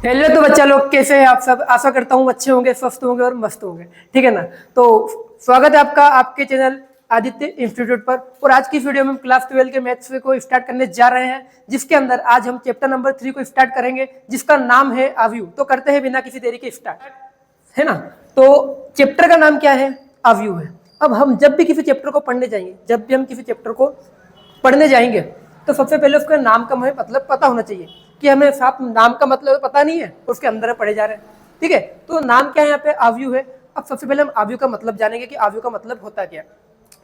Hello तो बच्चा लोग, कैसे हैं आप सब? आशा करता हूँ अच्छे होंगे, स्वस्थ होंगे और मस्त होंगे। ठीक है ना? तो स्वागत है आपका आपके चैनल आदित्य इंस्टीट्यूट पर। और आज की इस वीडियो में हम क्लास 12 के मैथ्स को स्टार्ट करने जा रहे हैं, जिसके अंदर आज हम चैप्टर नंबर 3 को स्टार्ट करेंगे, जिसका नाम है अवयव। तो करते हैं बिना किसी देरी के स्टार्ट, है ना? तो चैप्टर का नाम क्या है? अवयव है। अब हम जब भी किसी चैप्टर को पढ़ने जाएंगे, जब भी हम किसी चैप्टर को पढ़ने जाएंगे, तो सबसे पहले उसका नाम का हमें मतलब पता होना चाहिए। कि हमें साफ नाम का मतलब पता नहीं है, उसके अंदर पढ़े जा रहे हैं। ठीक है, तो नाम क्या है यहाँ पे? अवयव है। अब सबसे पहले हम अवयव का मतलब जानेंगे कि अवयव का मतलब होता क्या है।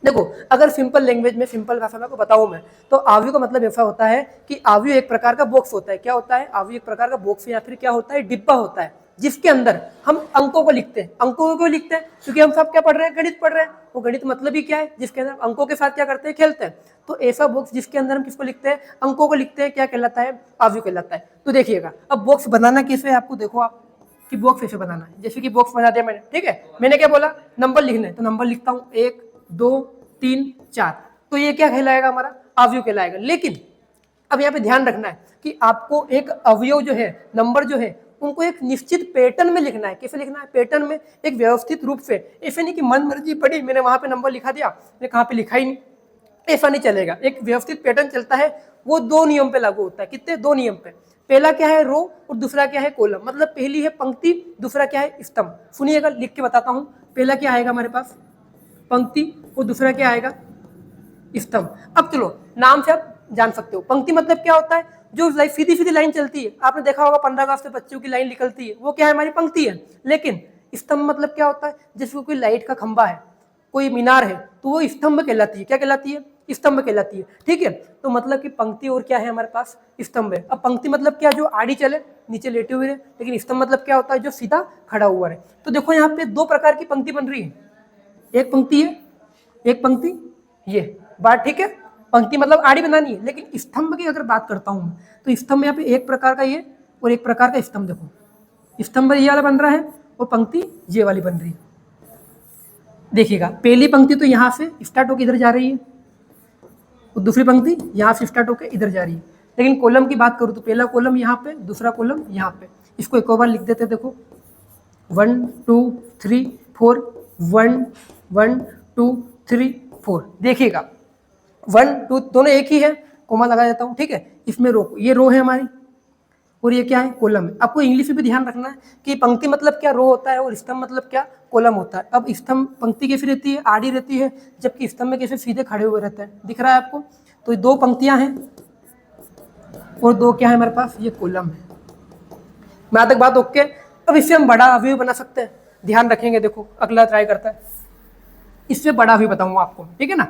देखो, अगर सिंपल लैंग्वेज में, सिंपल भाषा में आपको बताऊं मैं, तो अवयव का मतलब ऐसा होता है कि अवयव एक प्रकार का बॉक्स होता है। क्या होता है? अवयव एक प्रकार का बॉक्स या फिर क्या होता है? डिब्बा होता है, जिसके अंदर हम अंकों को लिखते हैं। अंकों को लिखते हैं क्योंकि हम सब क्या पढ़ रहे हैं? गणित पढ़ रहे हैं। वो गणित मतलब ही क्या है? जिसके अंदर अंकों के साथ क्या करते हैं? खेलते हैं। तो ऐसा बॉक्स जिसके अंदर हम किसको लिखते हैं? अंकों को लिखते हैं, क्या कहलाता है? अवयव कहलाता है। तो देखिएगा, अब बॉक्स बनाना कैसे है आपको, देखो आप कि बॉक्स कैसे बनाना है। जैसे कि बॉक्स बना दिया मैंने, ठीक है, मैंने क्या बोला? नंबर लिखने, तो नंबर लिखता हूँ 1 2 3 4। तो ये क्या कहलाएगा? हमारा अवयव कहलाएगा। लेकिन अब यहाँ पे ध्यान रखना है कि आपको एक अवयव जो है, नंबर जो है, उनको एक निश्चित पैटर्न में लिखना है। कैसे लिखना है? पैटर्न में, एक व्यवस्थित रूप से। ऐसे नहीं कि मन मर्जी पड़ी, मैंने वहां पे नंबर लिखा दिया, मैंने कहाँ पे लिखा ही नहीं। ऐसा नहीं चलेगा। एक व्यवस्थित पैटर्न चलता है, वो 2 नियम पे लागू होता है। कितने? 2 नियम पे। पहला क्या है? रो, और दूसरा क्या है? कॉलम। मतलब पहली है पंक्ति, दूसरा क्या है? स्तंभ। सुनिएगा, लिख के बताता हूँ। पहला क्या आएगा हमारे पास? पंक्ति, और दूसरा क्या आएगा? स्तंभ। अब चलो, नाम से आप जान सकते हो पंक्ति मतलब क्या होता है। जो सीधी सीधी लाइन चलती है, आपने देखा होगा 15 अगस्त से बच्चों की लाइन निकलती है, वो क्या है? हमारी पंक्ति है। लेकिन स्तंभ मतलब क्या होता है? जैसे कोई लाइट का खंबा है, कोई मीनार है, तो वो स्तंभ कहलाती है। क्या कहलाती है? स्तंभ कहलाती है। ठीक है, तो मतलब कि पंक्ति और क्या है हमारे पास? स्तंभ है। अब पंक्ति मतलब क्या? जो आड़ी चले, नीचे लेटे हुए रहे। लेकिन स्तंभ मतलब क्या होता है? जो सीधा खड़ा हुआ रहे। तो देखो, यहाँ पे 2 प्रकार की पंक्ति बन रही है। एक पंक्ति है, एक पंक्ति ये। बात ठीक है? पंक्ति मतलब आड़ी बनानी है। लेकिन स्तंभ की अगर बात करता हूं, तो स्तंभ यहाँ पे एक प्रकार का ये और एक प्रकार का स्तंभ। देखो, स्तंभ ये वाला बन रहा है और पंक्ति ये वाली बन रही है। देखिएगा, पहली पंक्ति तो यहाँ से स्टार्ट होकर इधर जा रही है, और दूसरी पंक्ति यहाँ से स्टार्ट होकर इधर जा रही है। लेकिन कॉलम की बात करूँ तो पहला कॉलम यहाँ पे, दूसरा कॉलम यहाँ पे। इसको एक और बार लिख देते हैं। देखो, 1 2 3 4, 1 1 2 3 4। देखिएगा, 1 2 दोनों एक ही है, कोमा लगा देता हूँ। ठीक है, इसमें रो, ये रो है हमारी, और ये क्या है? कॉलम है। आपको इंग्लिश में भी ध्यान रखना है कि पंक्ति मतलब क्या? रो होता है, और स्तंभ मतलब क्या? कॉलम होता है। अब स्तंभ, पंक्ति कैसी रहती है? आड़ी रहती है, जबकि स्तंभ में कैसे? सीधे खड़े हुए रहते हैं। दिख रहा है आपको? तो ये 2 पंक्तियां हैं, और 2 क्या है हमारे पास? ये कॉलम है। मैं तक बात ओके? अब इससे हम बड़ा अवयव बना सकते हैं। ध्यान रखेंगे, देखो अगला ट्राई करता है, इससे बड़ा अवयव बताऊंगा आपको। ठीक है ना?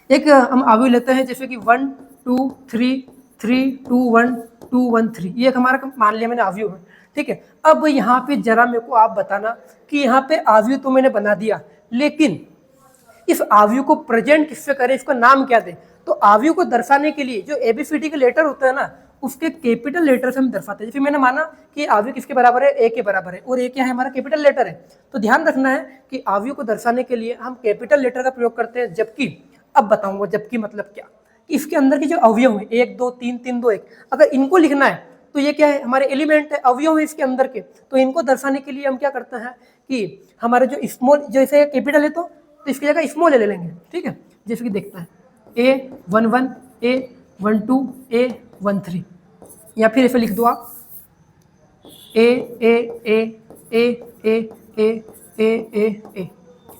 एक हम अवयव लेते हैं, जैसे कि 1 2 3 3 2 1 2 1 3। ये एक हमारा मान लिया मैंने अवयव है। ठीक है, अब यहाँ पे जरा मेरे को आप बताना कि यहाँ पे अवयव तो मैंने बना दिया, लेकिन इस अवयव को प्रेजेंट किससे करें? इसका नाम क्या दें? तो अवयव को दर्शाने के लिए जो एबीसीडी के लेटर होते हैं ना, उसके कैपिटल लेटर से हम दर्शाते हैं। जैसे मैंने माना कि अवयव किसके बराबर है? ए के बराबर है, और ए क्या है? हमारा कैपिटल लेटर है। तो ध्यान रखना है कि अवयव को दर्शाने के लिए हम कैपिटल लेटर का प्रयोग करते हैं। जबकि, अब बताऊंगा जबकि मतलब क्या, कि इसके अंदर के जो अवयव है 1 2 3 3 2 1, अगर इनको लिखना है तो ये क्या है? हमारे एलिमेंट है, अवयव है इसके अंदर के। तो इनको दर्शाने के लिए हम क्या करते हैं कि हमारे जो स्मॉल, जैसे कैपिटल है तो इसकी जगह स्मॉल ले लेंगे। ठीक है, जैसे कि देखता है A11 A12 A13, या फिर ऐसे लिख दो आप ए ए ए ए ए ए ए ए ए।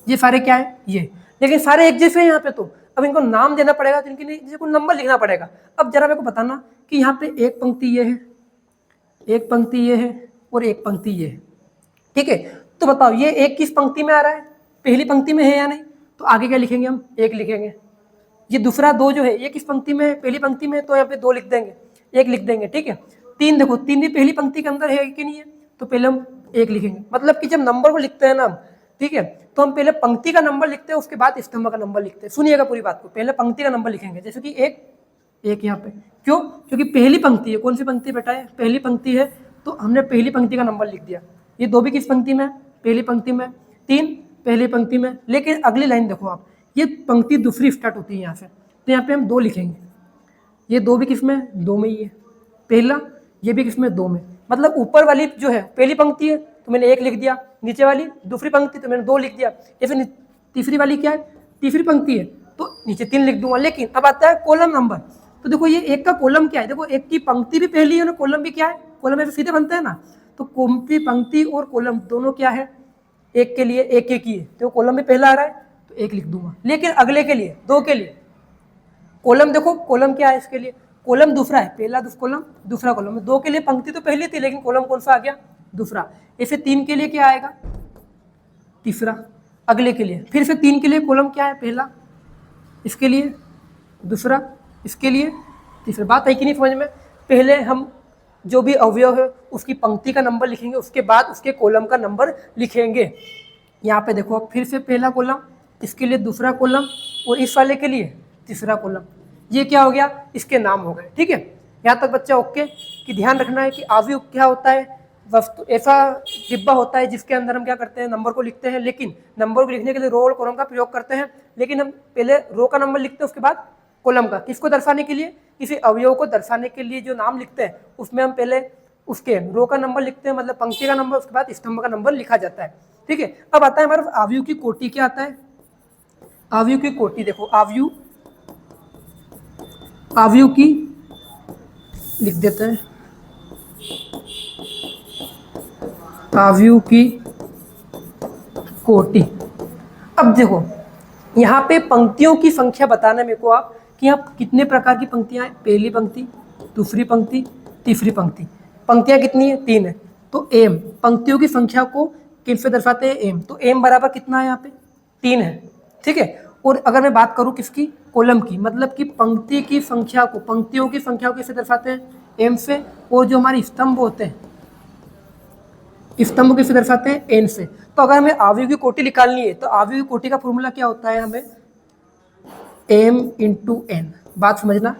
ये सारे क्या है? ये। लेकिन सारे एक जैसे हैं यहाँ पे, तो अब इनको नाम देना पड़ेगा, तो इनके लिए को नंबर लिखना पड़ेगा। अब जरा मेरे को बताना कि यहाँ पे एक पंक्ति ये है, एक पंक्ति ये है, और एक पंक्ति ये है। ठीक है, तो बताओ ये एक किस पंक्ति में आ रहा है? पहली पंक्ति में है या नहीं? तो आगे क्या लिखेंगे हम? 1 लिखेंगे। ये दूसरा 2 जो है, ये किस पंक्ति में है? पहली पंक्ति में, तो यहाँ पे 2 लिख देंगे, 1 लिख देंगे। ठीक है, 3 देखो, 3 भी पहली पंक्ति के अंदर है कि नहीं है? तो पहले हम 1 लिखेंगे। मतलब कि जब नंबर को लिखते हैं ना हम, ठीक है, तो हम पहले पंक्ति का नंबर लिखते हैं, उसके बाद स्तंभ का नंबर लिखते हैं। सुनिएगा पूरी बात को, पहले पंक्ति का नंबर लिखेंगे, जैसे कि 1 यहाँ पे। क्यों? क्योंकि पहली पंक्ति है। कौन सी पंक्ति बेटा है? पहली पंक्ति है, तो हमने पहली पंक्ति का नंबर लिख दिया। ये 2 भी किस पंक्ति में? पहली पंक्ति में। 3 पहली पंक्ति में। लेकिन अगली लाइन देखो आप, ये पंक्ति दूसरी स्टार्ट होती है यहाँ से, तो यहाँ पे हम 2 लिखेंगे। ये 2 भी किस में? 2 में ही है। पहला, ये भी किस में? 2 में। मतलब ऊपर वाली जो है पहली पंक्ति है तो मैंने 1 लिख दिया, नीचे वाली दूसरी पंक्ति तो मैंने 2 लिख दिया, या फिर तीसरी वाली क्या है, तीसरी पंक्ति है तो नीचे 3 लिख दूंगा। लेकिन अब आता है कॉलम नंबर, तो देखो ये 1 का कॉलम क्या है, देखो 1 की पंक्ति भी पहली है और कॉलम भी क्या है, कॉलम ऐसे सीधे बनते हैं ना, तो पंक्ति और कॉलम दोनों क्या है, 1 के लिए 1 1 ही है, तो कॉलम भी पहला आ रहा है तो 1 लिख दूंगा। लेकिन अगले के लिए 2 के लिए कॉलम, देखो कॉलम क्या है इसके लिए, कॉलम दूसरा है, पहला कॉलम दूसरा कॉलम, 2 के लिए पंक्ति तो पहली थी लेकिन कॉलम कौन सा आ गया, दूसरा। ऐसे 3 के लिए क्या आएगा, तीसरा अगले के लिए, फिर से 3 के लिए कॉलम क्या है, पहला, इसके लिए दूसरा, इसके लिए तीसरा। बात है कि नहीं समझ में? पहले हम जो भी अवयव है उसकी पंक्ति का नंबर लिखेंगे, उसके बाद उसके कॉलम का नंबर लिखेंगे। यहाँ पे देखो फिर से पहला कॉलम, इसके लिए दूसरा कॉलम और इस वाले के लिए तीसरा कॉलम, ये क्या हो गया, इसके नाम हो गए। ठीक है, यहाँ तक बच्चा ओके। कि ध्यान रखना है कि अवयव क्या होता है, वस्तु ऐसा डिब्बा होता है जिसके अंदर हम क्या करते हैं, नंबर को लिखते हैं, लेकिन नंबर को लिखने के लिए रो और कॉलम का प्रयोग करते हैं, लेकिन हम पहले रो का नंबर लिखते हैं उसके बाद कॉलम का। किसको दर्शाने के लिए, किसी अवयव को दर्शाने के लिए जो नाम लिखते हैं उसमें हम पहले उसके रो का नंबर लिखते हैं, मतलब पंक्ति का नंबर, उसके बाद स्तंभ का नंबर लिखा जाता है। ठीक है, अब आता है हमारे अवयव की कोटि। क्या आता है, अवयव की कोटि। देखो अवयव की लिख देते हैं, अवयव की कोटि। अब देखो यहाँ पे पंक्तियों की संख्या बताना मेरे को आप, कि यहाँ कितने प्रकार की पंक्तियां हैं, पहली पंक्ति, दूसरी पंक्ति, तीसरी पंक्ति। पंक्तियां कितनी है, 3 है। तो एम, पंक्तियों की संख्या को किससे दर्शाते हैं, एम, तो एम बराबर कितना है, यहाँ पे 3 है। ठीक है, और अगर मैं बात करूँ किसकी, कॉलम की, मतलब कि पंक्ति की संख्या को, पंक्तियों की संख्या को किससे दर्शाते हैं, एम से, और जो हमारे स्तंभ होते हैं, स्तंभ किससे दर्शाते हैं, एन से। तो अगर हमें अवयव की कोटि निकालनी है तो अवयव की कोटि का फॉर्मूला क्या होता है, हमें m इंटू एन। बात समझना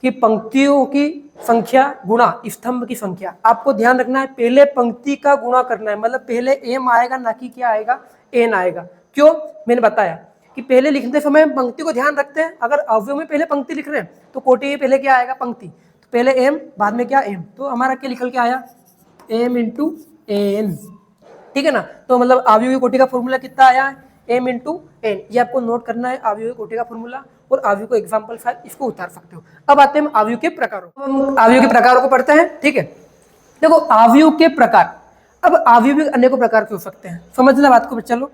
कि पंक्तियों की संख्या गुणा स्तंभ की संख्या। आपको ध्यान रखना है पहले पंक्ति का गुणा करना है, मतलब पहले m आएगा ना कि क्या आएगा, n आएगा। क्यों, मैंने बताया कि पहले लिखते समय पंक्ति को ध्यान रखते हैं। अगर अवयव में पहले पंक्ति लिख रहे हैं तो कोटि में पहले क्या आएगा, पंक्ति, तो पहले m बाद में क्या, m, तो हमारा क्या निकल के आया, m इंटू एन। ठीक है ना, तो मतलब अवयव की कोटि का फॉर्मूला कितना आया है, m इंटू एन। ये आपको नोट करना है, अवयव की कोटि का फॉर्मूला, और अवयव को एग्जांपल साथ इसको उतार सकते हो। अब आते हैं हम अवयव के प्रकारों, हम अवयव के प्रकारों को पढ़ते हैं। ठीक है, देखो अवयव के प्रकार। अब अवयव भी अनेकों प्रकार के हो सकते हैं, समझना बात को। चलो,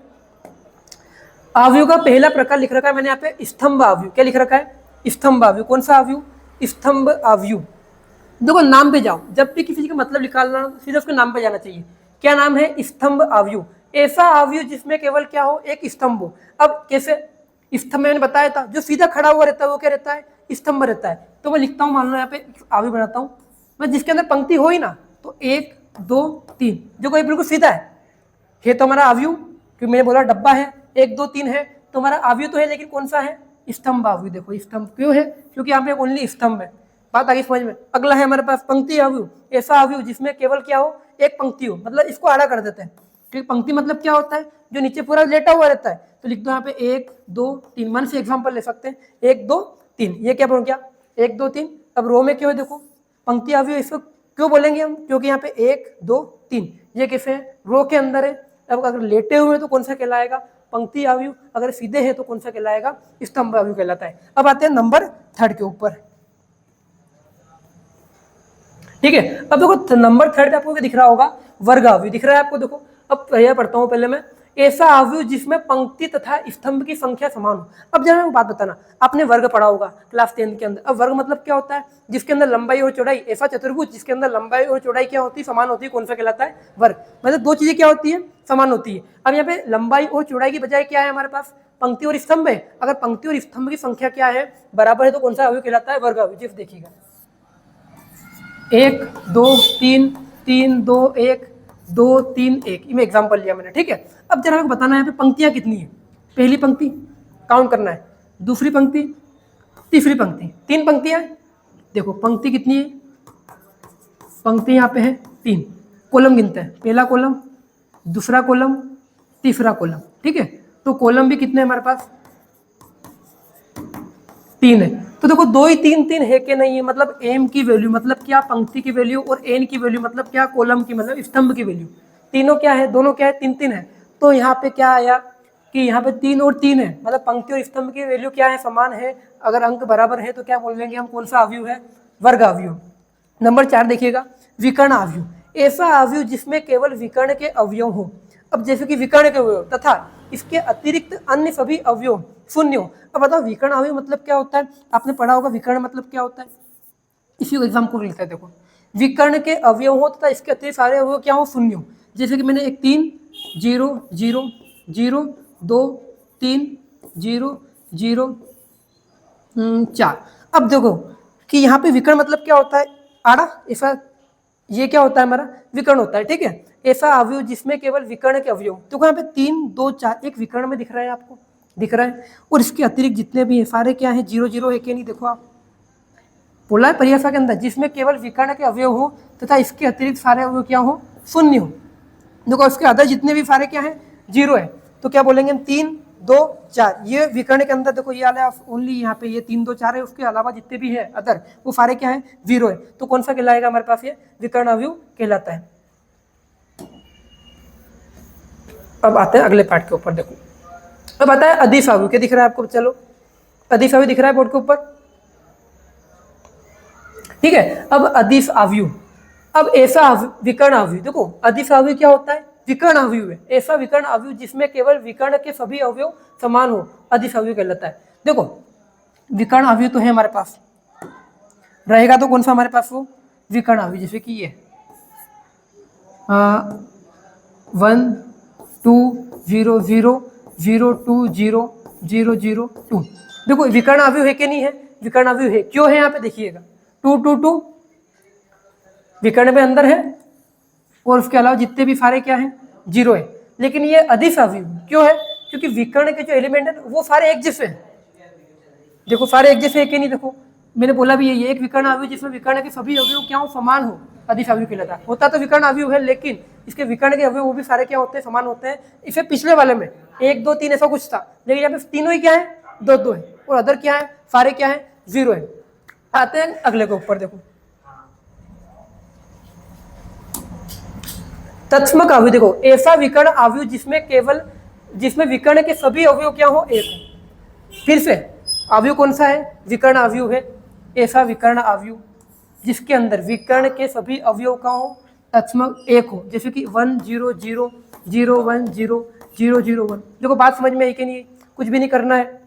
अवयव का पहला प्रकार लिख रखा है मैंने यहाँ पे, स्तंभ अवयव। क्या लिख रखा है, स्तंभ अवयव। कौन सा अवयव, स्तंभ अवयव। देखो नाम पे जाओ, जब भी किसी का मतलब निकालना सीधे उसके नाम पे जाना चाहिए। क्या नाम है, स्तंभ अवयव। ऐसा अवयव जिसमें केवल क्या हो, एक स्तंभ हो। अब कैसे, स्तंभ मैंने बताया था, जो सीधा खड़ा हुआ रहता है वो क्या रहता है, स्तंभ रहता है। तो मैं लिखता हूँ, मान लो यहाँ पे अवयव बनाता हूँ मैं, जिसके अंदर पंक्ति हो ही ना, तो 1 2 3, जो कोई बिल्कुल सीधा है तो हमारा अवयव। क्योंकि मैंने बोला डब्बा है, 1 2 3 है तो हमारा अवयव तो है, लेकिन कौन सा है, स्तंभ अवयव। देखो स्तंभ क्यों है, क्योंकि यहाँ पे ओनली स्तंभ है। बात आगे समझ में। अगला है हमारे पास पंक्ति अवयव। ऐसा अवयव जिसमें केवल क्या हो, एक पंक्ति हो, मतलब इसको आड़ा कर देते हैं। क्योंकि पंक्ति मतलब क्या होता है, जो नीचे पूरा लेटा हुआ रहता है। तो लिख दो यहाँ पे 1 2 3, मन से एग्जांपल ले सकते हैं, 1 2 3, ये क्या बोल गया, 1 2 3। अब रो में क्यों है, देखो पंक्ति अवयव इसको क्यों बोलेंगे हम, क्योंकि यहाँ पे 1 2 3 ये कैसे है, रो के अंदर है। अब अगर लेटे हुए तो कौन सा कहलाएगा, पंक्ति अवयव। अगर सीधे हैं तो कौन सा कहलाएगा, स्तंभ अवयव कहलाता है। अब आते हैं नंबर 3 के ऊपर। ठीक है, अब देखो नंबर 3 पे आपको दिख रहा होगा, वर्ग अवयव दिख रहा है आपको। देखो अब यह पढ़ता हूं पहले मैं, ऐसा अवयव जिसमें पंक्ति तथा स्तंभ की संख्या समान हो। अब जरा बात बताना, आपने वर्ग पढ़ा होगा क्लास 10 के अंदर। अब वर्ग मतलब क्या होता है, जिसके अंदर लंबाई और चौड़ाई, ऐसा चतुर्भुज जिसके अंदर लंबाई और चौड़ाई क्या होती है, समान होती है, कौन सा कहलाता है, वर्ग। मतलब 2 चीजें क्या होती है, समान होती है। अब यहाँ पे लंबाई और चौड़ाई की बजाय क्या है हमारे पास, पंक्ति और स्तंभ है। अगर पंक्ति और स्तंभ की संख्या क्या है, बराबर है, तो कौन सा अवयव कहलाता है, वर्ग अवयव। जिस देखिएगा 1 2 3 3 2 1 2 3 1, ये एग्जाम्पल लिया मैंने। ठीक है, अब जरा हमें बताना है यहाँ पे पंक्तियां कितनी है। पहली पंक्ति काउंट करना है, दूसरी पंक्ति, तीसरी पंक्ति, 3 पंक्तियां हैं। देखो पंक्ति कितनी है, पंक्ति यहाँ पे है 3। कॉलम गिनते हैं, पहला कॉलम, दूसरा कॉलम, तीसरा कॉलम। ठीक है, तो कॉलम भी कितने हमारे पास, 3 है। तो देखो 2 ही 3 3 है कि नहीं है, मतलब एम की वैल्यू मतलब क्या, पंक्ति की वैल्यू, और एन की वैल्यू मतलब क्या, कॉलम की मतलब स्तंभ की वैल्यू, तीनों क्या है, दोनों क्या है, 3 3 है। तो यहाँ पे क्या आया कि यहाँ पे 3 और 3 है, मतलब पंक्ति और स्तंभ की वैल्यू क्या है, समान है। अगर अंक बराबर है तो क्या बोल लेंगे हम, कौन सा अवयव है, वर्ग अवयव। नंबर 4 देखिएगा, विकर्ण अवयव, ऐसा अवयव जिसमें केवल विकर्ण के अवयव हो। अब जैसे कि विकर्ण के अवयव तथा इसके अतिरिक्त अन्य सभी अवयव शून्य हो। अब बताओ विकर्ण अवयव मतलब क्या होता है, आपने पढ़ा होगा विकर्ण मतलब क्या होता है, इसी को एग्जाम्पल लिखता है। देखो, विकर्ण के अवयव हो तथा इसके अतिरिक्त सारे अवयव क्या हो, शून्य हो। जैसे कि मैंने एक 3 0 0 0 2 3 0 0 4। अब देखो कि यहाँ पे विकर्ण मतलब क्या होता है, आड़ा, ऐसा, ये क्या होता है हमारा, विकर्ण होता है, ठीक है। ऐसा अवयव जिसमें केवल विकर्ण के अवयव, तो यहाँ पे 3 2 4 एक विकर्ण में दिख रहा है, आपको दिख रहा है, और इसके अतिरिक्त जितने भी हैं सारे क्या है, 0 0 है कि नहीं, देखो आप बोला है परिभाषा के अंदर, जिसमें केवल विकर्ण के अवयव हो तथा इसके अतिरिक्त सारे अवयव क्या हो, शून्य हो। देखो उसके अदर जितने भी सारे क्या है, 0 है, तो क्या बोलेंगे हम, 3 2 4, ये विकर्ण के अंदर देखो ये वाला ओनली यहाँ पे ये 3 2 4 है, उसके अलावा जितने भी है अदर वो सारे क्या है, 0 है। तो कौन सा कहलाएगा हमारे पास, ये विकर्ण अवयव कहलाता है। अब आते हैं अगले पार्ट के ऊपर। देखो अब आता है अदिश अवयव, क्या दिख रहा है आपको, चलो अदिश अवयव दिख रहा है बोर्ड के ऊपर, ठीक है। अब अदिश अवयव, अब ऐसा विकर्ण अवयव, देखो अदिश अवयव क्या होता है, विकर्ण अवयव है, ऐसा विकर्ण अवयव जिसमें केवल विकर्ण के सभी अवयव समान हो, अदिश अवयव कहलाता है। देखो विकर्ण अवयव तो है हमारे पास, रहेगा तो कौन सा हमारे पास, वो विकर्ण अवयव, जैसे कि ये 1 2 0 0 0 2 0 0 0 2। देखो विकर्ण अवयव है कि नहीं है, विकर्ण अवयव है, क्यों है यहाँ पे देखिएगा, 2 2 2 विकर्ण में अंदर है, और उसके अलावा जितने भी सारे क्या हैं, 0 है। लेकिन ये अदिश अवयव क्यों है, क्योंकि विकर्ण के जो एलिमेंट है वो सारे एक जैसे हैं। देखो सारे एक जैसे है कि नहीं, देखो मैंने बोला भी ये एक विकर्ण अवयव जिसमें विकर्ण के सभी अवयव क्या हो, समान हो, अदिश अवयव कहलाता है। होता तो विकर्ण अवयव है, लेकिन इसके विकर्ण के अवयव वो भी सारे क्या होते हैं, समान होते हैं। इसे पिछले वाले में 1 2 3 ऐसा कुछ था, लेकिन यहाँ पे तीनों ही क्या है, 2 2 है, और अदर क्या है, सारे क्या है, 0 है। आते हैं अगले के ऊपर, देखो तत्समक अवयव, देखो ऐसा विकर्ण अवयव जिसमें विकर्ण के सभी अवयव क्या हो, एक हो। फिर से अवयव कौन सा है, विकर्ण अवयव है, ऐसा विकर्ण अवयव जिसके अंदर विकर्ण के सभी अवयव का हो, तत्समक एक हो, जैसे कि 1 0 0 0 1 0 0 0 1। देखो बात समझ में आई कि नहीं, कुछ भी नहीं करना है।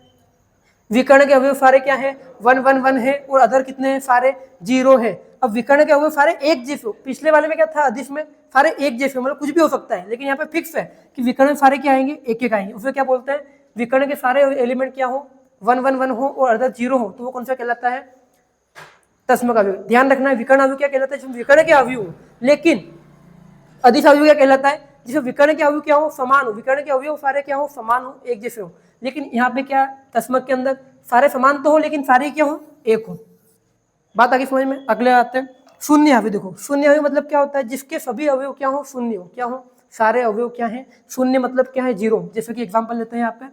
विकर्ण के अवयव सारे क्या है, 1 1 1 है, और अदर कितने हैं, सारे 0 है। अब विकर्ण के अवयव सारे एक जैसे हो, पिछले वाले में क्या था, अदिश में सारे एक जैसे, मतलब कुछ भी हो सकता है, लेकिन यहाँ पे फिक्स है कि विकर्ण में सारे क्या आएंगे, एक एक आएंगे। उसे क्या बोलते हैं, विकर्ण के सारे एलिमेंट क्या हो, 1 1 1 हो, और अदर 0 हो, तो वो कौन सा कहलाता है, तत्समक अवयव। ध्यान रखना है, विकर्ण अवयव क्या कहलाता है, जिसमें विकर्ण के अवयव हो, लेकिन अदिश अवयव क्या कहलाता है, जिसमें विकर्ण के अवयव क्या हो, समान हो, विकर्ण के अवयव सारे क्या हो, समान हो, एक जैसे हो। लेकिन यहाँ पे क्या, तत्समक के अंदर सारे समान तो हो, लेकिन सारे क्या हो, एक हो। बात आगे समझ में। अगले आते हैं शून्य अवयव। देखो शून्य अवयव मतलब क्या होता है, जिसके सभी अवयव क्या हो, शून्य हो, क्या हो, सारे अवयव क्या है, शून्य, मतलब क्या है, 0। जैसे कि एग्जांपल लेते हैं यहाँ पे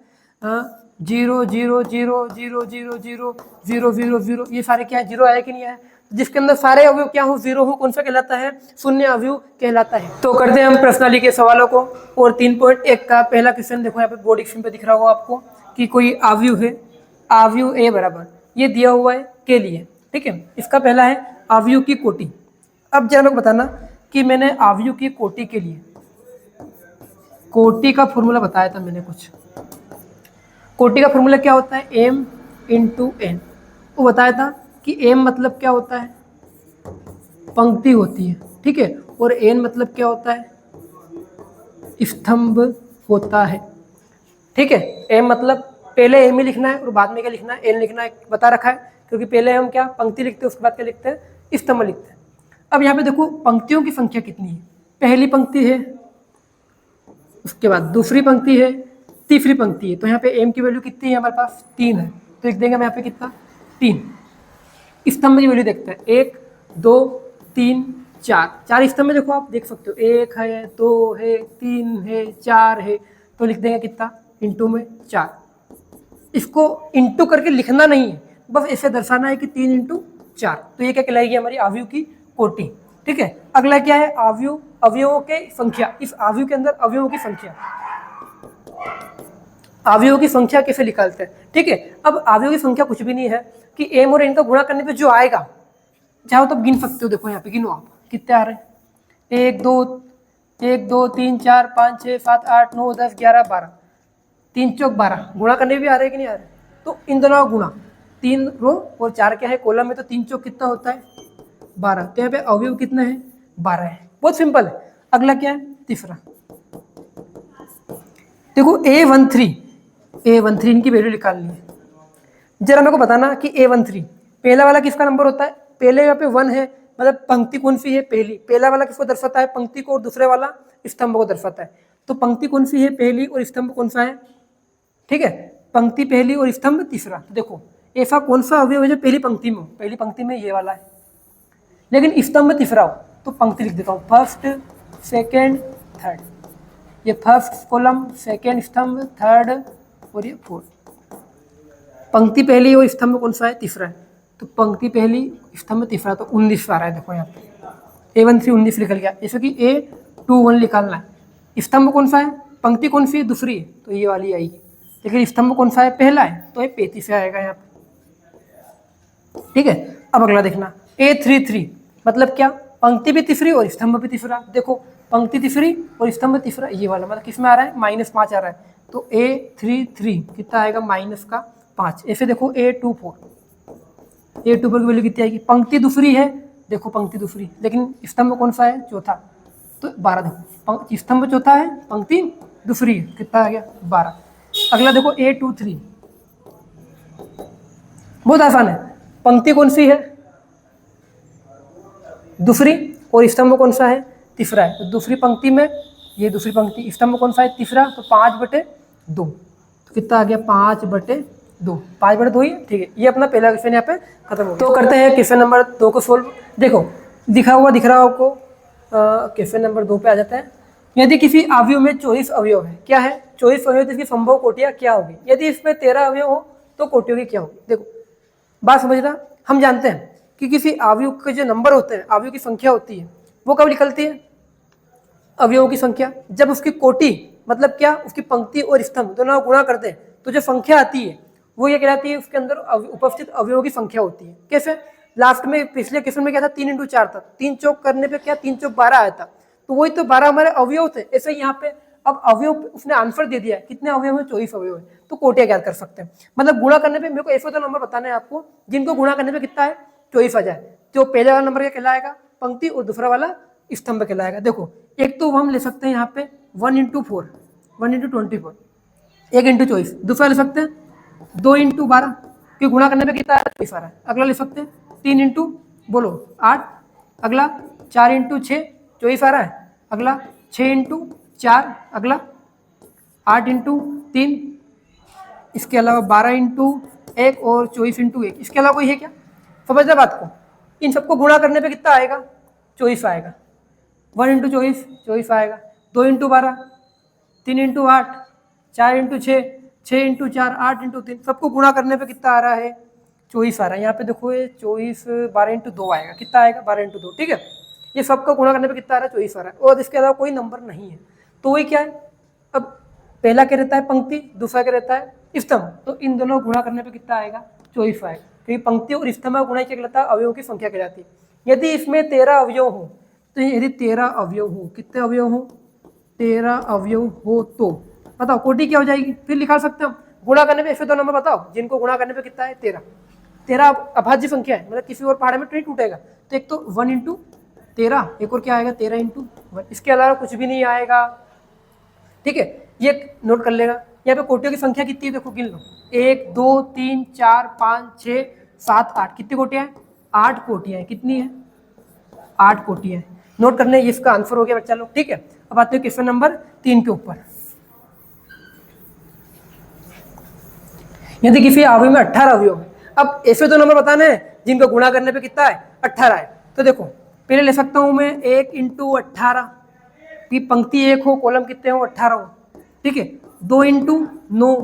0 0 0 0 0 0 0 0 0, ये सारे क्या है, 0 आया कि नहीं आया। जिसके अंदर सारे अवयव क्या हो, 0 हो, कौन सा कहलाता है, शून्य अवयव कहलाता है। तो करते हैं हम प्रश्नावली के सवालों को। और 3.1 का पहला क्वेश्चन देखो, यहाँ पे बोर्ड स्क्रीन पे दिख रहा होगा आपको कि कोई अवयव है, अवयव ए बराबर, ये दिया हुआ है के लिए, ठीक है। इसका पहला है अवयव की कोटि। अब जरा लोग बताना कि मैंने अवयव की कोटि के लिए कोटि का फॉर्मूला बताया था मैंने कुछ। कोटि का फॉर्मूला क्या होता है, m इंटू n। वो बताया था कि m मतलब क्या होता है, पंक्ति होती है, ठीक है, और n मतलब क्या होता है, स्तंभ होता है, ठीक है। m मतलब पहले m ही लिखना है और बाद में क्या लिखना है, n लिखना है, बता रखा है, क्योंकि पहले हम क्या पंक्ति लिखते हैं, उसके बाद क्या लिखते हैं, स्तंभ लिखते हैं। अब यहाँ पे देखो पंक्तियों की संख्या कितनी है, पहली पंक्ति है, उसके बाद दूसरी पंक्ति है, तीसरी पंक्ति है। तो यहाँ पे m की वैल्यू कितनी है हमारे पास, 3 है, तो लिख देंगे हम यहाँ पे कितना, 3। स्तंभ की वैल्यू देखते हैं, 1 2 3 4, 4 स्तंभ में देखो आप देख सकते हो, 1 है, 2 है, 3 है, 4 है, तो लिख देंगे कितना, इंटू में 4। इसको इंटू करके लिखना नहीं है, बस इसे दर्शाना है कि 3 इंटू 4, तो ये क्या कहलाएगी हमारी अवयव की कोटि। ठीक है, अगला क्या है, अवयवों के संख्या। इस अवयव के अंदर अवयवों की संख्या, अवयवों की संख्या कैसे निकालते हैं। ठीक है, अब अवयवों की संख्या कुछ भी नहीं है कि m और n का गुणा करने पे जो आएगा, चाहो तो गिन सकते हो। देखो यहाँ पे गिनो आप कितने आ रहे हैं, 1 2 3 4 5 6 7 8 9 10 11 12, 3 चौक 12, गुणा करने भी आ रहे हैं कि नहीं आ रहे। तो इन दोनों का गुणा, 3 रो और 4 क्या है कॉलम में, तो 3 चौक कितना होता है 12, तो यहाँ पे अवयव कितना है 12 है। बहुत सिंपल है। अगला क्या है, तीसरा देखो A13 इनकी वैल्यू निकालनी है। जरा मेरे को बताना कि A13 पहला वाला किसका नंबर होता है, पहले यहाँ पे 1 है, मतलब पंक्ति कौन सी है, पहली। पहला वाला किसको दर्शाता है, पंक्ति को, और दूसरे वाला स्तंभ को दर्शाता है। तो पंक्ति कौन सी है, पहली, और स्तंभ कौन सा है। ठीक है, पंक्ति पहली और स्तंभ तीसरा। तो देखो ऐसा कौन सा अवयव है जो पहली पंक्ति में हो, पहली पंक्ति में ये वाला है, लेकिन स्तंभ तीसरा हो। तो पंक्ति लिख देता हूँ, फर्स्ट सेकेंड थर्ड, ये फर्स्ट कॉलम, सेकेंड स्तंभ, थर्ड और ये फोर्थ। पंक्ति पहली और स्तंभ कौन सा है, तीसरा है। तो पंक्ति पहली स्तंभ तीसरा, तो 19 आ रहा है। देखो यहाँ पे A13 19 निकल गया। जैसे कि A21 निकालना है, स्तंभ कौन सा है, पंक्ति कौन सी है, दूसरी है, तो ये वाली आएगी। लेकिन स्तंभ कौन सा है, पहला है, तो ये 35 आएगा यहाँ पे। ठीक है, अब अगला देखना, A33 मतलब क्या, पंक्ति भी तीसरी और स्तंभ भी तीसरा। देखो पंक्ति तीसरी और स्तंभ तीसरा, ये वाला मतलब किस में आ रहा है, -5 आ रहा है। तो A33 कितना आएगा, -5। ऐसे देखो A24 की वैल्यू कितनी आएगी, पंक्ति दूसरी है, देखो पंक्ति दूसरी, लेकिन स्तंभ कौन सा है, चौथा, तो 12। देखो स्तंभ चौथा है, पंक्ति दूसरी है, कितना आ गया 12। अगला देखो A23, बहुत आसान है, पंक्ति कौन सी है, दूसरी, और स्तंभ कौन सा है, तीसरा है। तो दूसरी पंक्ति में ये दूसरी पंक्ति, स्तंभ कौन सा है, तीसरा, तो 5/2, तो कितना आ गया 5/2, 5/2 ही। ठीक है, ये अपना पहला क्वेश्चन यहाँ पे खत्म हो गया। तो करते हैं क्वेश्चन नंबर 2 को सोल्व। देखो दिख रहा हो आपको, क्वेश्चन नंबर 2 पे आ जाता है। यदि किसी अवयव में 24 अवयव है, क्या है 24 अवयव, तो इसकी संभव कोटियां क्या होगी। यदि इसमें 13 अवयव हो तो कोटियों की क्या होगी। देखो बात समझना, हम जानते हैं कि किसी अवयव के जो नंबर होते हैं, अवयव की संख्या होती है, वो कब निकलती है, अवयवों की संख्या जब उसकी कोटि मतलब क्या, उसकी पंक्ति और स्तंभ दोनों गुणा करते हैं, तो जो संख्या आती है वो ये कहलाती है, उसके अंदर उपस्थित अवयवों की संख्या होती है। कैसे, लास्ट में पिछले क्वेश्चन में क्या था, 3 × 4 था, 3 चौक करने पे क्या 3 चौक 12 आया था, तो वही तो 12 हमारे अवयव थे। ऐसे ही यहाँ पे अब अवयव उसने आंसर दे दिया, कितने अवयव है, 24 अवयव है, तो कोटियां ज्ञात कर सकते हैं। मतलब गुणा करने पे मेरे को ऐसे तो नंबर बताना है आपको जिनको गुणा करने पे कितना है 24 आ जाए। तो पहले वाला नंबर क्या कहलाएगा, पंक्ति, और दूसरा वाला स्तंभ कहलाएगा। देखो एक तो हम ले सकते हैं यहाँ पे 1 × 4, 1 × 24, 1 × 24, दूसरा ले सकते हैं 2 × 12, क्योंकि गुणा करने पे कितना 24 आ रहा है। अगला ले सकते हैं 3 × बोलो 8, अगला 4 × 6 24 आ रहा है, अगला 6 × 4, अगला 8 × 3, इसके अलावा 12 × 1 और 24 × 1, इसके अलावा कोई है क्या, समझ रहे बात को। इन सबको गुणा करने पे कितना आएगा 24 आएगा, 1 × 24 24 आएगा, 2 × 12, 3 × 8, 4 × 6, 6 × 4, 8 × 3, सबको गुणा करने पे कितना आ रहा है 24 आ रहा है। यहाँ पे देखो ये 24 12 × 2 आएगा, कितना आएगा 12 × 2। ठीक है, ये सबको गुणा करने पे कितना आ रहा है 24 आ रहा है, और इसके अलावा कोई नंबर नहीं है। तो वही क्या है, अब पहला क्या रहता है पंक्ति, दूसरा क्या रहता है स्तंभ, तो इन दोनों गुणा करने पे कितना आएगा 24 आएगा, क्योंकि पंक्ति और स्तंभ का गुणा क्या कहलाता है, अवयवों की संख्या कहलाती है। यदि इसमें 13 अवयव हो, तो यदि 13 अवयव हो, कितने अवयव हो 13 अवयव हो, तो बताओ कोटि क्या हो जाएगी। फिर लिखा सकते हैं गुणा करने पे ऐसे दो नंबर बताओ जिनको गुणा करने पे कितना है 13। 13 अभाज्य संख्या है, मतलब किसी और पहाड़े में नहीं टूटेगा। तो एक तो 1 × 13, एक और क्या आएगा 13 × 1, इसके अलावा कुछ भी नहीं आएगा। ठीक है, ये नोट कर लेगा। यहाँ पे कोटियों की संख्या कितनी है देखो गिन लो, 1 2 3 4 5 6 7 8, कितनी कोटियां हैं 8 कोटियां हैं। कितनी है 8 कोटियां हैं। नोट करने, इसका आंसर हो गया बच्चा लोग। ठीक है, अब आते हैं क्वेश्चन नंबर 3 के ऊपर। यदि किसी अवयव में 18 अवयव है, अब ऐसे दो नंबर बताने हैं जिनको गुणा करने पे कितना है 18 है। तो देखो पहले ले सकता हूं मैं 1 × 18, कि पंक्ति 1 हो, कॉलम कितने हो 18 हो। ठीक है, 2 × 9,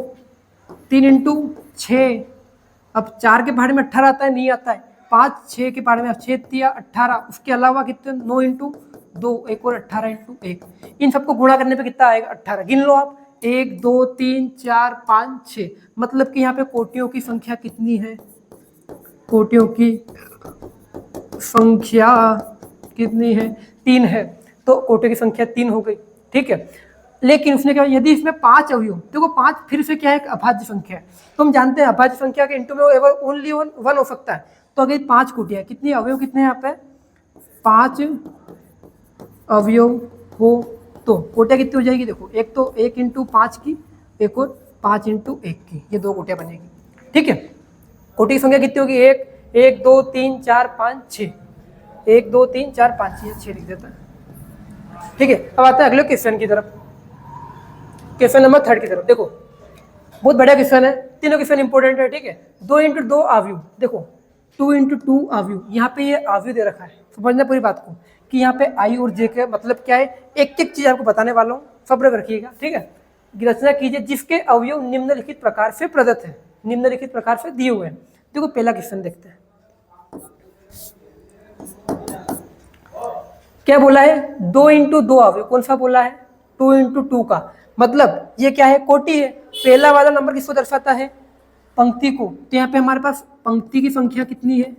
3 × 6, अब 4 के पहाड़े में 18 आता है, नहीं आता है। 5 6 के पहाड़े में 6 दिया 18, उसके अलावा कितने 9 इंटू 2 एक और 18 इंटू 1, इन सबको गुणा करने पे कितना आएगा 18। गिन लो आप 1 2 3 4 5 6, मतलब कि यहाँ पे कोटियों की संख्या कितनी है, कोटियों की संख्या कितनी है 3 है, तो कोटियों की संख्या 3 हो गई, ठीक है। लेकिन उसने क्या, यदि इसमें 5 अवयव, देखो 5 फिर से क्या है, एक अभाज्य संख्या है, तो हम जानते हैं अभाज्य संख्या के इंटू में वो ओनली वन हो सकता है। तो अगर 5 कोटियां, कितनी अवयव कितने हैं यहाँ पे 5 अवयव हो तो कोटियां कितनी हो जाएगी, देखो एक तो 1 इंटू 5 की, एक और 5 इंटू 1 की, ये 2 कोटियां बनेगी, ठीक है। कोटि की संख्या कितनी होगी 1 1 2 3 4 5 6, 1 2 3 4 5 6 लिख देता है, ठीक है। अब आता है अगले क्वेश्चन की तरफ, क्वेश्चन नंबर 3 की तरफ। देखो बहुत बढ़िया क्वेश्चन है, तीनों क्वेश्चन इंपॉर्टेंट है, ठीक है। 2 इंटू 2 अवयव, देखो 2 इंटू 2 अवयव, यहाँ पे ये अवयव दे रखा है, समझना पूरी बात को कि यहाँ पे आई और जे का मतलब क्या है, एक एक चीज आपको बताने वाला हूँ, सब रखिएगा, ठीक है। रचना कीजिए जिसके अवयव निम्नलिखित प्रकार से प्रदत्त है, निम्नलिखित प्रकार से दिए हुए हैं। देखो पहला क्वेश्चन देखते हैं, क्या बोला है 2 इंटू 2 अवयव, कौन सा बोला है 2 इंटू 2 का, मतलब ये क्या है कोटि है। पहला वाला नंबर किसको दर्शाता है, पंक्ति को, तो यहाँ पे हमारे पास पंक्ति की संख्या कितनी है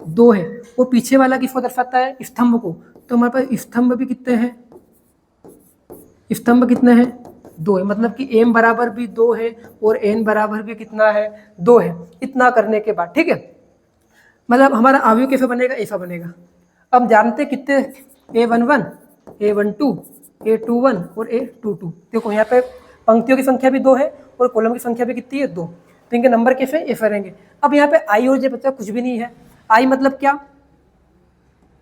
2 है, वो पीछे वाला किसको दर्शाता है स्तंभ को, तो हमारे पास स्तंभ भी कितने हैं, स्तंभ कितने हैं 2 है, मतलब कि m बराबर भी 2 है और n बराबर भी कितना है 2 है। इतना करने के बाद, ठीक है, मतलब हमारा अवयव कैसे बनेगा, ऐसा बनेगा। अब जानते कितने a11 a12 a21 और a22, देखो यहाँ पे पंक्तियों की संख्या भी 2 है और कॉलम की संख्या भी कितनी है 2, तो इनके नंबर कैसे ऐसे रहेंगे। अब यहाँ पे आई और जे बच्चा कुछ भी नहीं है, आई मतलब क्या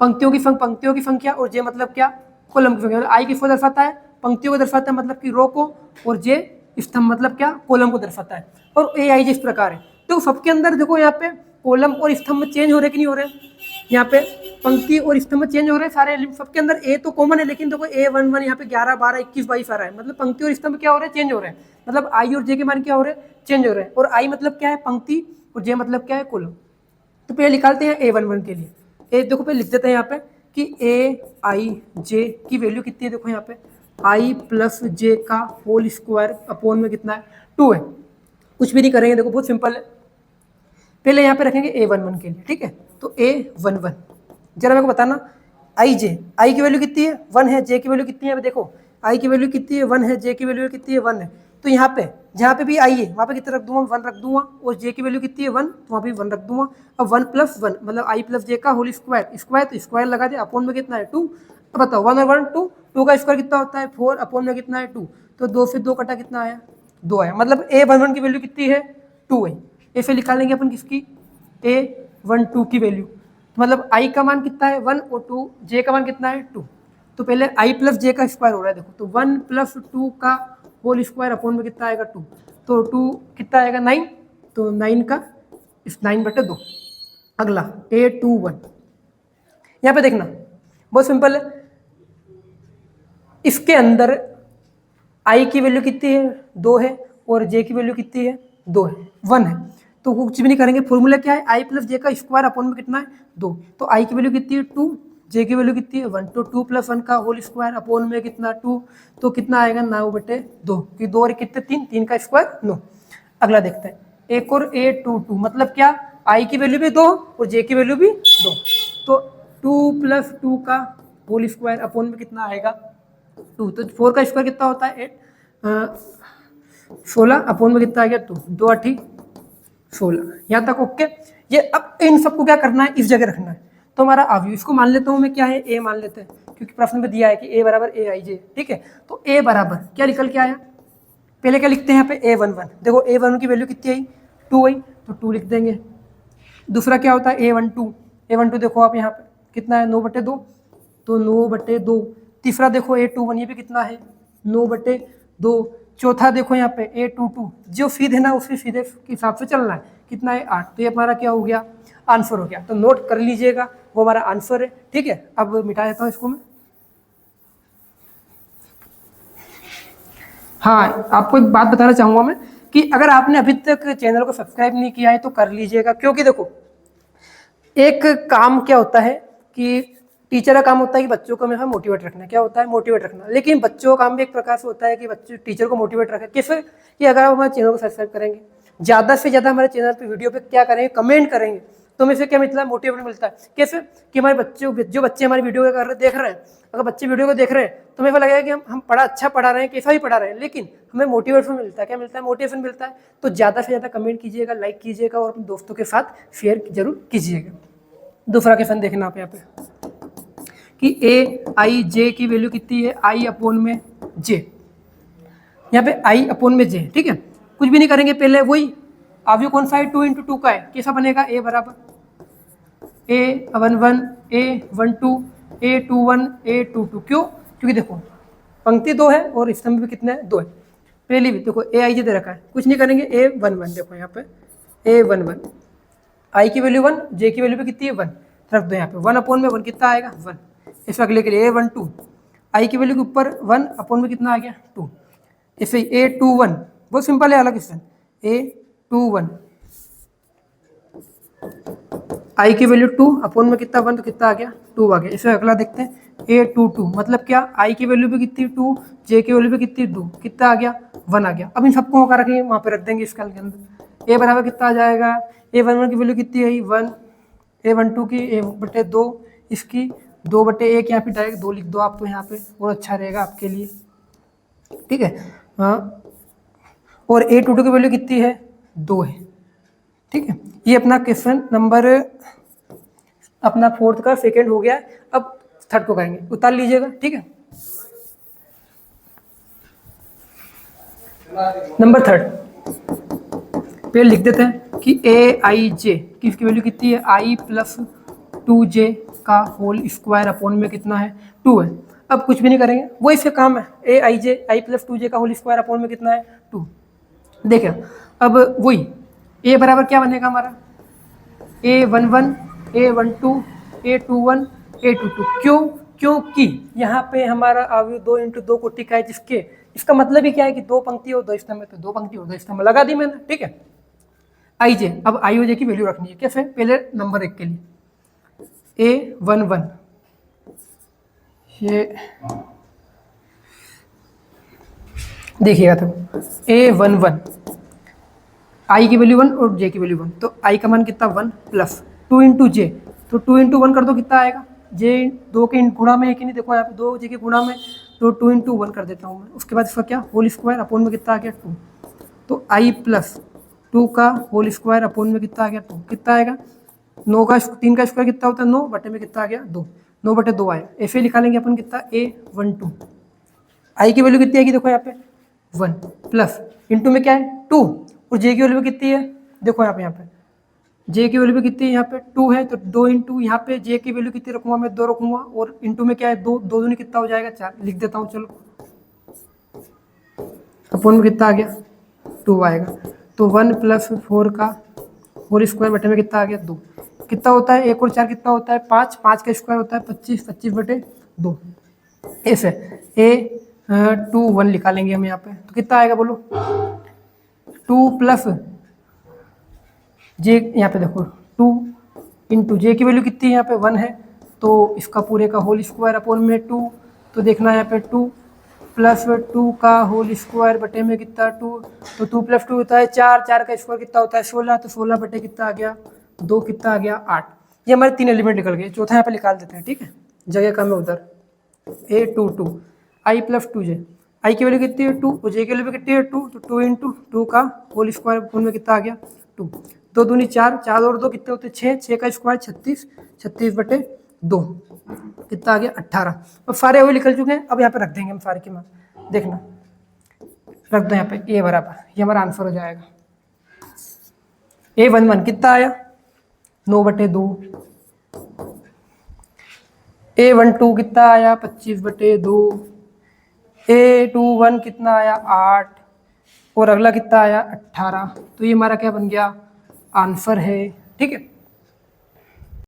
पंक्तियों की संख्या और जे मतलब क्या कॉलम की संख्या। आई किसको दर्शाता है, पंक्तियों को दर्शाता है, मतलब कि रो को, और जे स्तंभ मतलब क्या कॉलम को दर्शाता है। और ए आई जिस प्रकार है, तो सबके अंदर देखो यहाँ पे कॉलम और स्तंभ चेंज हो रहे कि नहीं हो रहे, यहाँ पे पंक्ति और स्तंभ चेंज हो रहे हैं सारे, सबके अंदर ए तो कॉमन है, लेकिन देखो A11 यहाँ पे 11 12 21 22 आ रहा है, मतलब पंक्ति और स्तंभ क्या हो रहे हैं चेंज हो रहे हैं, मतलब आई और जे के मान क्या हो रहे हैं चेंज हो रहे हैं। और आई मतलब क्या है पंक्ति और जे मतलब क्या है कॉलम। तो पहले निकालते हैं A11 के लिए, ए देखो पहले लिख देते हैं यहाँ पे कि ए आई जे की वैल्यू कितनी है, देखो यहाँ पे आई प्लस जे का होल स्क्वायर अपॉन में कितना है 2 है। कुछ भी नहीं करेंगे, देखो बहुत सिंपल है, पहले यहाँ पे रखेंगे A11 के लिए, ठीक है। तो A11 जरा मेरे को बताना आई जे, आई की वैल्यू कितनी है 1 है, जे की वैल्यू कितनी है, देखो आई की वैल्यू कितनी है 1 है, जे की वैल्यू कितनी है 1 है, तो यहाँ पे जहाँ पे भी आई है वहाँ पे कितना रख दूंगा 1 रख दूंगा, और जे की वैल्यू कितनी है 1, तो वहाँ पे 1 रख दूंगा। अब 1 प्लस 1 मतलब आई प्लस जे का होल स्क्वायर, स्क्वायर तो स्क्वायर लगा दे, अपॉन में कितना है 2। अब बताओ 1 और 1 2, 2 का स्क्वायर कितना होता है 4, अपॉन में कितना है 2, तो 2 से 2 कटा कितना आया 2 आया, मतलब A11 की वैल्यू कितनी है 2 है। ऐसे निकालेंगे अपन किसकी A12 की वैल्यू, तो मतलब i का मान कितना है 1 और 2, j का मान कितना है 2, तो पहले i प्लस जे का स्क्वायर हो रहा है, देखो तो 1 प्लस 2 का होल स्क्वायर अपॉन में कितना आएगा 2, तो 2 कितना आएगा 9, तो 9 का इस 9/2। अगला A21, यहाँ पे देखना बहुत सिंपल है, इसके अंदर i की वैल्यू कितनी है 2 है और j की वैल्यू कितनी है 2 है 1 है, तो कुछ भी नहीं करेंगे, फॉर्मूला क्या है i प्लस जे का स्क्वायर अपॉन में कितना है 2, तो i की वैल्यू कितनी है 2, j की वैल्यू कितनी है 1, तो 2 प्लस 1 का होल स्क्वायर अपॉन में कितना 2, तो कितना आएगा 9/2, कि 2 और कितने 3, 3 का स्क्वायर 9। अगला देखते हैं एक और A22, मतलब क्या i की वैल्यू भी 2 और j की वैल्यू भी 2, तो 2 प्लस 2 का होल स्क्वायर अपॉन में कितना आएगा 2, तो 4 का स्क्वायर कितना होता है 16 अपॉन में कितना आ गया 2, 2 8 16, यहाँ तक ओके। ये अब इन सबको क्या करना है इस जगह रखना है, तो हमारा अवयव इसको मान लेता हूँ मैं क्या है a मान लेते हैं, क्योंकि प्रश्न में दिया है कि a बराबर a आई जे, ठीक है। तो a बराबर क्या निकल के आया, पहले क्या लिखते हैं यहाँ पे A11, देखो A11 की वैल्यू कितनी आई 2 आई, तो 2 लिख देंगे। दूसरा क्या होता है A12 देखो आप यहाँ पे कितना है 9/2, तो 9/2। तीसरा देखो A21, ये भी कितना है 9/2। चौथा देखो यहाँ पे A22, जो फीड है ना उसी सीधे के हिसाब से चलना है, कितना है 8, तो ये हमारा क्या हो गया आंसर हो गया, तो नोट कर लीजिएगा वो हमारा आंसर है, ठीक है। अब मिटा देता हूँ इसको मैं। हाँ, आपको एक बात बताना चाहूँगा मैं कि अगर आपने अभी तक चैनल को सब्सक्राइब नहीं किया है तो कर लीजिएगा, क्योंकि देखो एक काम क्या होता है कि टीचर का काम होता है कि बच्चों को हमेशा मोटिवेट रखना। क्या होता है? मोटिवेट रखना। लेकिन बच्चों का काम भी एक प्रकार से होता है कि बच्चे टीचर को मोटिवेट रखें। कैसे? कि अगर आप हमारे चैनल को सब्सक्राइब करेंगे, ज़्यादा से ज़्यादा हमारे चैनल पे वीडियो पे क्या करेंगे, कमेंट करेंगे, तो हमें से क्या मिलता है? मोटिवेट मिलता है। कैसे? कि हमारे जो बच्चे हमारी वीडियो देख रहे हैं, अगर बच्चे वीडियो को देख रहे हैं तो हमें लगेगा कि हम अच्छा पढ़ा रहे हैं, कैसा भी पढ़ा रहे हैं, लेकिन हमें मोटिवेशन मिलता है। क्या मिलता है? मोटिवेशन मिलता है। तो ज़्यादा से ज़्यादा कमेंट कीजिएगा, लाइक कीजिएगा और अपने दोस्तों के साथ शेयर जरूर कीजिएगा। दूसरा क्वेश्चन देखना आप यहाँ पे कि ए आई जे की वैल्यू कितनी है? आई अपॉन में जे। यहाँ पे आई अपॉन में जे, ठीक है। कुछ भी नहीं करेंगे, पहले वही अवयव कौन सा है? 2 × 2 का है। कैसा बनेगा? ए बराबर ए 1 1 ए 1 2 ए 2 1 ए 2 2। क्यों? क्योंकि देखो पंक्ति 2 है और स्तंभ भी कितने हैं? 2 है। पहली भी देखो ए आई जे दे रखा है, कुछ नहीं करेंगे, ए 1 1। देखो यहाँ पे ए 1 1, आई की वैल्यू 1, जे की वैल्यू भी कितनी है? 1 रख दो यहाँ पे। 1 अपॉन में 1 कितना आएगा? 1। इस अगले के लिए ए 1 2, आई की वैल्यू के ऊपर 1 अपॉन में कितना आ गया? 2। इसे ए 2 1, बहुत सिंपल है, अलग क्वेश्चन। ए 2 1, आई की वैल्यू 2 अपॉन में कितना? 1, तो कितना आ गया? 2 आ गया। इसे अगला देखते हैं ए 2 2, मतलब क्या? आई की वैल्यू भी कितनी? 2, जे की वैल्यू भी कितनी? 2, कितना आ गया? 1 आ गया। अब इन सबको होकर रखेंगे, वहाँ पे रख देंगे स्केल के अंदर। ए बराबर कितना आ जाएगा? ए 1 1 की वैल्यू कितनी है? 1। ए 1 2 की ए बटे 2, इसकी 2 बटे 1, यहाँ पे डायरेक्ट 2 लिख दो आप, तो यहाँ पे और अच्छा रहेगा आपके लिए, ठीक है। हाँ, और ए 2 2 की वैल्यू कितनी है? 2 है, ठीक है। ये अपना क्वेश्चन नंबर अपना 4th का सेकेंड हो गया। अब 3rd को करेंगे, उतार लीजिएगा, ठीक है। नंबर 3rd पे लिख देते हैं कि ए आई जे की इसकी वैल्यू कितनी है? आई प्लस 2j का होल स्क्वायर अपॉन में कितना है? 2 है। अब कुछ भी नहीं करेंगे, वो इसका काम है। ए आई जे, आई प्लस 2j का होल स्क्वायर अपॉन में कितना है? 2। देखिए अब वही ए बराबर क्या बनेगा हमारा? ए 1 1 ए 1 2 ए 2 1 ए 2 2। क्यों? क्योंकि यहाँ पे हमारा अवयव 2 × 2 कोटि का है, जिसके इसका मतलब ही क्या है कि 2 पंक्ति और 2 स्तंभ है, तो 2 पंक्ति और 2 स्तंभ लगा दी मैंने, ठीक है। आई जे, अब आई ओ जे की वैल्यू रखनी है। कैसे? पहले नंबर 1 के लिए ए 1 1, ये देखिएगा तो ए 1 1, आई की वैल्यू 1 और जे की वैल्यू 1, तो आई का मान कितना? 1 प्लस 2 × जे, तो 2 × 1 कर दो, कितना आएगा? जे 2 के गुणा में है कि नहीं? देखो यहाँ पे 2 जे के गुणा में, तो 2 × 1 कर देता हूँ मैं। उसके बाद इसका क्या? होल स्क्वायर अपॉन में कितना आ गया? 2। तो आई प्लस 2 का होल स्क्वायर अपॉन में कितना आ गया? 2। कितना आएगा? 9 का 3 का स्क्वायर कितना होता है? 9 बटे में कितना आ गया? 2। 9 बटे 2 आया। ऐसे निकालेंगे अपन कितना? ए 1 2, आई की वैल्यू कितनी आएगी? देखो यहाँ पे 1 प्लस इंटू में क्या है? 2, और जे की वैल्यू कितनी है? देखो यहाँ पे जे की वैल्यू कितनी है? यहाँ पे 2 है, तो 2 × यहाँ पे जे की वैल्यू कितनी रखूंगा मैं? 2 रखूंगा, और इंटू में क्या है? 2 2 दूनी कितना हो जाएगा? 4 लिख देता हूँ। चलो अपॉन में कितना आ गया? 2 आएगा। तो 1 प्लस 4 का होल स्क्वायर बटे में कितना आ गया? 2। कितना होता है? 1 और 4 कितना होता है? 5। 5 का स्क्वायर होता है 25, 25 बटे 2। ऐसे ए 2 1 निकालेंगे हम यहाँ पे, तो कितना आएगा बोलो? 2 प्लस जे, यहाँ पे देखो 2 × जे की वैल्यू कितनी है? यहाँ पे 1 है, तो इसका पूरे का होल स्क्वायर अपॉन में 2, तो देखना यहाँ पे 2 प्लस 2 का होल स्क्वायर बटे में कितना? 2, तो 2 प्लस 2 होता है 4, 4 का स्क्वायर कितना होता है? 16, तो 16 बटे कितना आ गया? 2, कितना आ गया? 8। ये हमारे 3 एलिमेंट निकल गए। चौथा यहाँ पे निकाल देते हैं, ठीक है, जगह कम है उधर। ए 2 2, आई प्लस 2j, आई की वैल्यू कितनी है? 2, और जे की वैल्यू कितनी है? 2, तो 2 × 2 का होल स्क्वायर अपॉन में कितना आ गया? 2। 2 दूनी 4, 4 और 2 कितने होते हैं? 6, 6 का स्क्वायर 36, 36 बटे 2 कितना आ गया? 18। और सारे हुए निकल चुके हैं। अब यहाँ पे रख देंगे हम सारे के मान, देखना रख दो यहाँ पे ए बराबर, ये हमारा आंसर हो जाएगा। ए 1 1 कितना आया? 9 बटे 2। ए 1 2 कितना आया? 25 बटे 2। ए 2 1 कितना आया? 8, और अगला कितना आया? 18। तो ये हमारा क्या बन गया? आंसर है, ठीक है।